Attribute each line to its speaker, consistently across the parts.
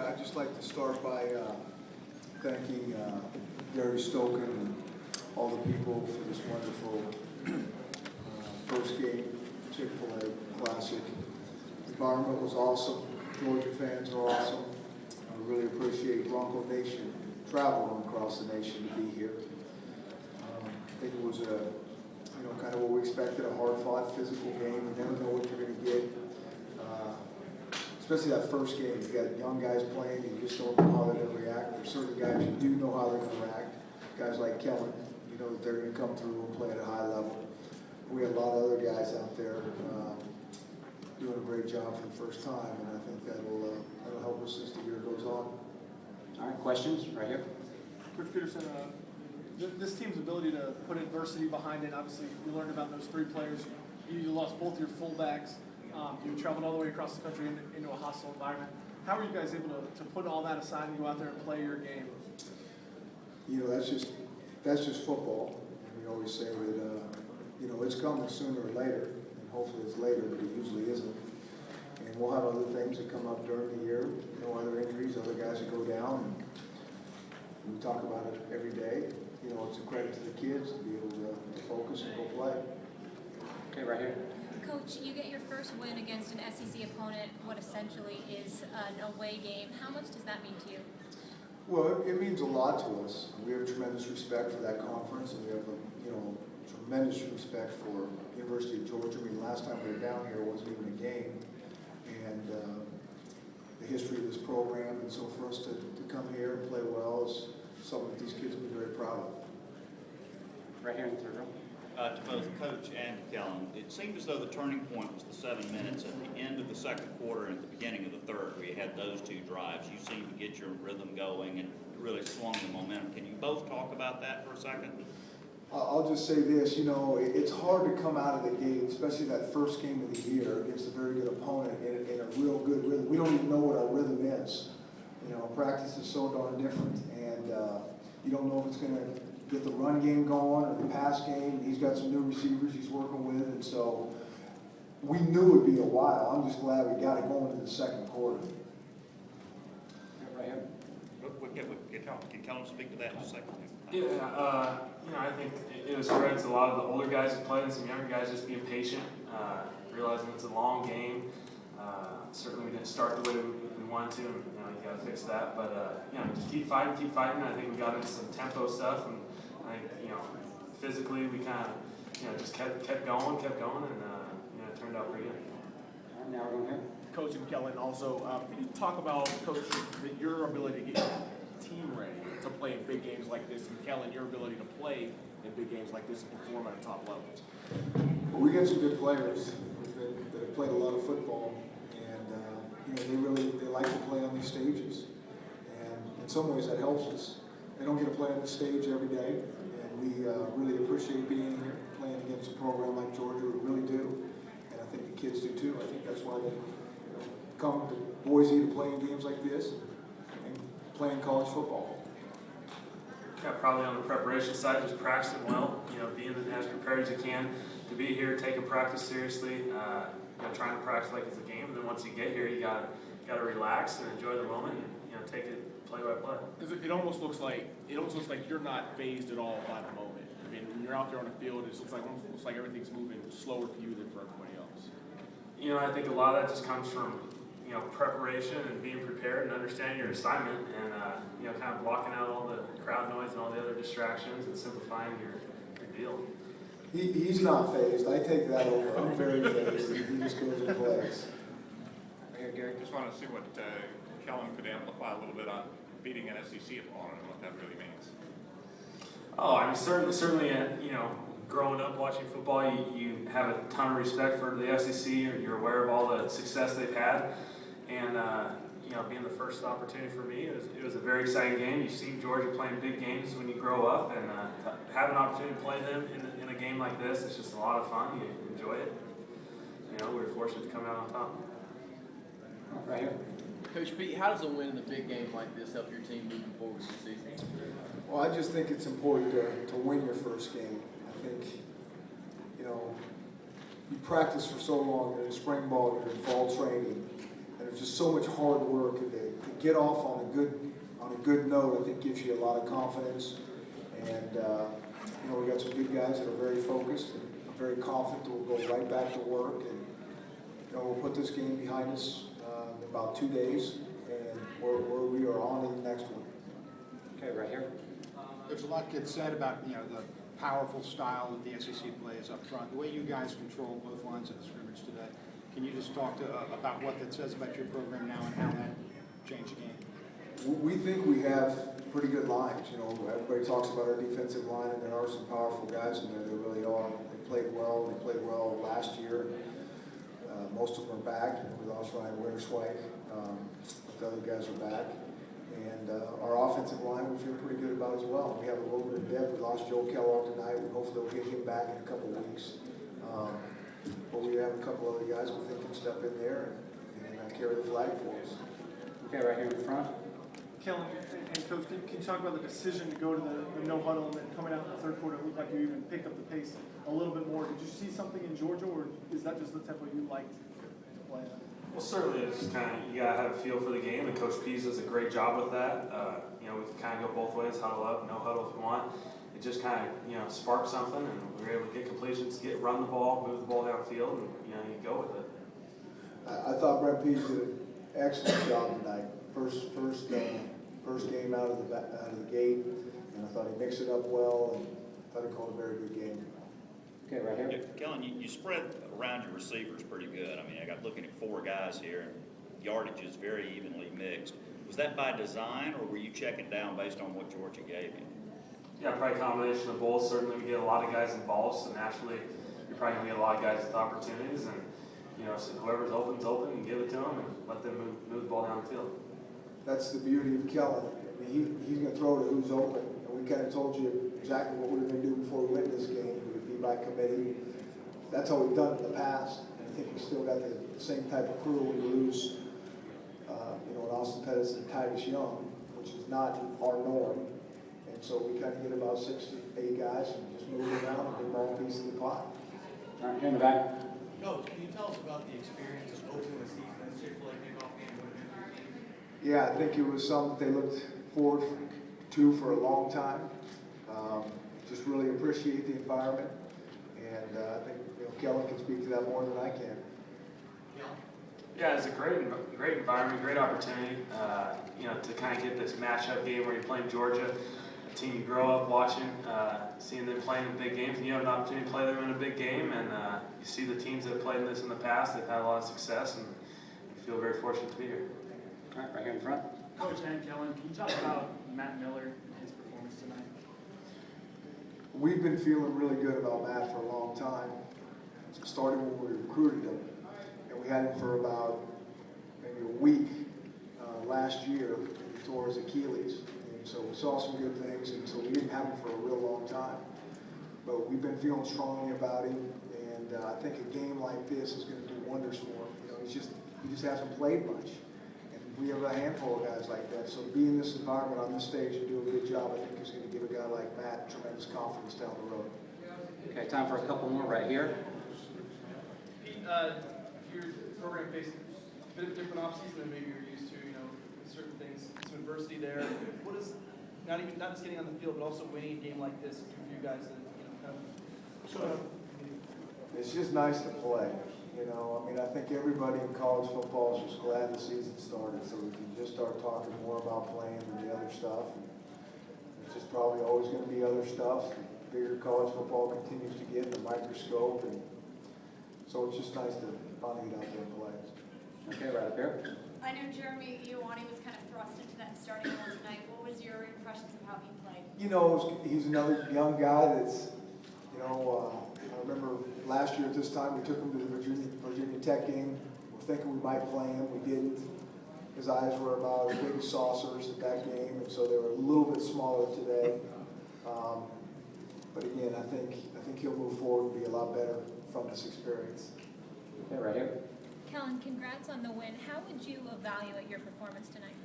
Speaker 1: I'd just like to start by thanking Gary Stoken and all the people for this wonderful first game Chick-fil-A Classic. The environment was awesome. Georgia fans are awesome. I really appreciate Bronco Nation traveling across the nation to be here. I think it was kind of what we expected, a hard-fought, physical game. You never know what you're going to get. Especially that first game, you got young guys playing, and you just don't know how they're going to react. There's certain guys you do know how they're going to react. Guys like Kellen, you know that they're going to come through and play at a high level. We had a lot of other guys out there doing a great job for the first time, and I think that'll help us as the year goes on.
Speaker 2: All right, questions right here.
Speaker 3: Coach Peterson, this team's ability to put adversity behind it, obviously you learned about those three players. You lost both your fullbacks. You traveled all the way across the country into a hostile environment. How are you guys able to put all that aside and go out there and play your game?
Speaker 1: You know, that's just football. And we always say that, it's coming sooner or later, and hopefully it's later, but it usually isn't. And we'll have other things that come up during the year, other injuries, other guys that go down. And we talk about it every day. It's a credit to the kids to be able to focus and go play.
Speaker 2: Okay, right here.
Speaker 4: Coach, you get your first win against an SEC opponent, what essentially is an away game. How much does that mean to you?
Speaker 1: Well, it means a lot to us. We have tremendous respect for that conference, and we have tremendous respect for University of Georgia. I mean, last time we were down here, it wasn't even a game, and the history of this program, and so for us to come here and play well is something that these kids will be very proud of.
Speaker 2: Right here in the third row.
Speaker 5: To both Coach and Kellen, it seemed as though the turning point was the 7 minutes at the end of the second quarter and at the beginning of the third, where you had those two drives. You seemed to get your rhythm going and it really swung the momentum. Can you both talk about that for a second?
Speaker 1: I'll just say this, it's hard to come out of the gate, especially that first game of the year against a very good opponent in a real good rhythm. We don't even know what our rhythm is. Practice is so darn different, and you don't know if it's going to get the run game going or the pass game. He's got some new receivers he's working with, and so we knew it'd be a while. I'm just glad we got it going in the second quarter.
Speaker 2: Right here.
Speaker 5: Can Kellen speak to that in a second?
Speaker 6: Yeah, I think it was credit to a lot of the older guys who played and some younger guys just being patient, realizing it's a long game. Certainly we didn't start the way we wanted to, and you got to fix that. But just keep fighting. I think we got into some tempo stuff, and I think physically we kind of just kept going, and it turned out pretty good.
Speaker 2: All right, now we're going here.
Speaker 3: Coach and Kellen, also, can you talk about, Coach, your ability to get your team ready to play in big games like this, and Kellen, your ability to play in big games like this and perform at a top level?
Speaker 1: Well, we got some good players that have played a lot of football, and they like to play on these stages, and in some ways that helps us. They don't get to play on this stage every day, and we really appreciate being here, playing against a program like Georgia. We really do, and I think the kids do too. I think that's why they come to Boise to play in games like this and playing college football.
Speaker 6: Yeah, probably on the preparation side, just practicing well, being as prepared as you can to be here, taking practice seriously, trying to practice like it's a game. And then once you get here, you gotta relax and enjoy the moment and take it play by play.
Speaker 3: Because it almost looks like you're not phased at all by the moment. I mean, when you're out there on the field, it looks like everything's moving slower for you than for everybody else.
Speaker 6: I think a lot of that just comes from preparation and being prepared and understanding your assignment, and kind of blocking out all the crowd noise and all the other distractions and simplifying your deal.
Speaker 1: He's not phased. I take that over. I'm very phased. He just goes and plays.
Speaker 2: Right here, Gary.
Speaker 7: Just want to see what Kellen could amplify a little bit on beating an SEC opponent and what that really means.
Speaker 6: Oh, I mean, certainly, growing up watching football, you have a ton of respect for the SEC. You're aware of all the success they've had, and being the first opportunity for me, it was a very exciting game. You've seen Georgia playing big games when you grow up, and to have an opportunity to play them in a game like this, it's just a lot of fun. You enjoy it. We were fortunate to come out on top.
Speaker 2: Right here.
Speaker 8: Coach Pete, how does a win in a big game like this help your team moving forward this season?
Speaker 1: Well, I just think it's important to win your first game. I think, you practice for so long, you're in spring ball, you're in fall training, and there's just so much hard work to get off on a good note, I think gives you a lot of confidence. And, you know, we got some good guys that are very focused and very confident that we'll go right back to work. And, you know, we'll put this game behind us in about 2 days, and we are on to the next one.
Speaker 2: Okay, right here.
Speaker 9: There's a lot gets said about, you know, the powerful style that the SEC plays up front, the way you guys control both lines of the scrimmage today. Can you just talk about what that says about your program now and how that changed the game?
Speaker 1: We think we have pretty good lines. You know, everybody talks about our defensive line, and there are some powerful guys in there. There really are. They played well. They played well last year. Most of them are back. We lost Ryan Winterswijk, but the other guys are back. And our offensive line we feel pretty good about as well. We have a little bit of depth. We lost Joe Kellogg tonight. We hopefully we'll get him back in a couple of weeks. But we have a couple other guys we think can step in there and carry the flag for us.
Speaker 2: Okay, right here in the front.
Speaker 3: Kellen and Coach, can you talk about the decision to go to the no huddle and then coming out in the third quarter? It looked like you even picked up the pace a little bit more. Did you see something in Georgia, or is that just the tempo you liked to play at?
Speaker 6: Well, certainly, it's just kind of, you gotta have a feel for the game, and Coach Pease does a great job with that. You know, we can kind of go both ways, huddle up, no huddle if you want. It just kind of, you know, sparked something, and we were able to get completions, run the ball, move the ball downfield, and, you know, you go with it.
Speaker 1: I thought Brent Pease did an excellent job tonight. First game out of the gate, and I thought he mixed it up well, and I thought he called a very good game.
Speaker 2: Okay, right here.
Speaker 5: Yeah, Kellen, you spread around your receivers pretty good. I mean, I got looking at 4 guys here, and yardage is very evenly mixed. Was that by design, or were you checking down based on what Georgia gave you?
Speaker 6: Yeah, probably a combination of both. Certainly, we get a lot of guys involved, so naturally, you're probably going to get a lot of guys with opportunities, and, you know, so whoever's open's open, and give it to them, and let them move the ball down the field.
Speaker 1: That's the beauty of Kellen. I mean, he's going to throw to who's open, and we kind of told you exactly what we were going to do before we went this game. It would be by committee. That's how we've done it in the past, and I think we still got the same type of crew when you lose, you know, an Austin Pettis and Titus Young, which is not our norm. And so we kind of get about 6 to 8 guys and just move it around and get all piece of the pie.
Speaker 2: All right, here in the back.
Speaker 10: Coach, can you tell us about the experience of opening the season as Chick-fil-A kickoff game would have been for your team?
Speaker 1: Yeah, I think it was something they looked forward to for a long time. Just really appreciate the environment, and I think, you know, Kellen can speak to that more than I can.
Speaker 6: Yeah, it's a great environment, great opportunity, you know, to kind of get this matchup game where you're playing Georgia, a team you grow up watching, seeing them playing in big games, and you have an opportunity to play them in a big game, and you see the teams that have played in this in the past, they've had a lot of success, and we feel very fortunate to be here.
Speaker 2: All right, right here in front.
Speaker 11: Coach and Kellen, can you talk about Matt Miller and his performance tonight?
Speaker 1: We've been feeling really good about Matt for a long time. It started when we recruited him, and we had him for about maybe a week last year. He tore his Achilles, and so we saw some good things, and so we didn't have him for a real long time. But we've been feeling strongly about him, and I think a game like this is going to do wonders for him. You know, he just hasn't played much. We have a handful of guys like that, so to be in this environment on this stage and do a good job, I think is going to give a guy like Matt tremendous confidence down the road.
Speaker 2: Okay, time for a couple more right here.
Speaker 3: Pete, your program faced a bit of a different offseason than maybe you're used to, you know, certain things, some adversity there. What is, not just getting on the field, but also winning a game like this for you guys that, you know, kind of showed up?
Speaker 1: It's just nice to play. You know, I mean, I think everybody in college football is just glad the season started, so we can just start talking more about playing than the other stuff. And it's just probably always going to be other stuff. The bigger college football continues to get in the microscope, and so it's just nice to finally get out there and play.
Speaker 2: Okay, right up here.
Speaker 12: I know Jeremy Ioane was kind of thrust into that starting role tonight. What was your impressions of how he played?
Speaker 1: You know, he's another young guy that's, you know, I remember last year at this time we took him to the Virginia Tech game. We're thinking we might play him. We didn't. His eyes were about as big as saucers at that game, and so they were a little bit smaller today. But again, I think he'll move forward and be a lot better from this experience.
Speaker 2: Okay, right here.
Speaker 4: Kellen, congrats on the win. How would you evaluate your performance tonight?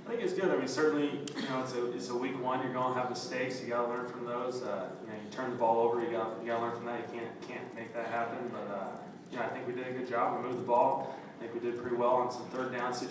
Speaker 6: I think it's good. I mean, certainly, you know, it's a week one. You're going to have mistakes. You got to learn from those. You know, you turn the ball over. You got to learn from that. You can't make that happen. But you know, I think we did a good job. We moved the ball. I think we did pretty well on some third down situations.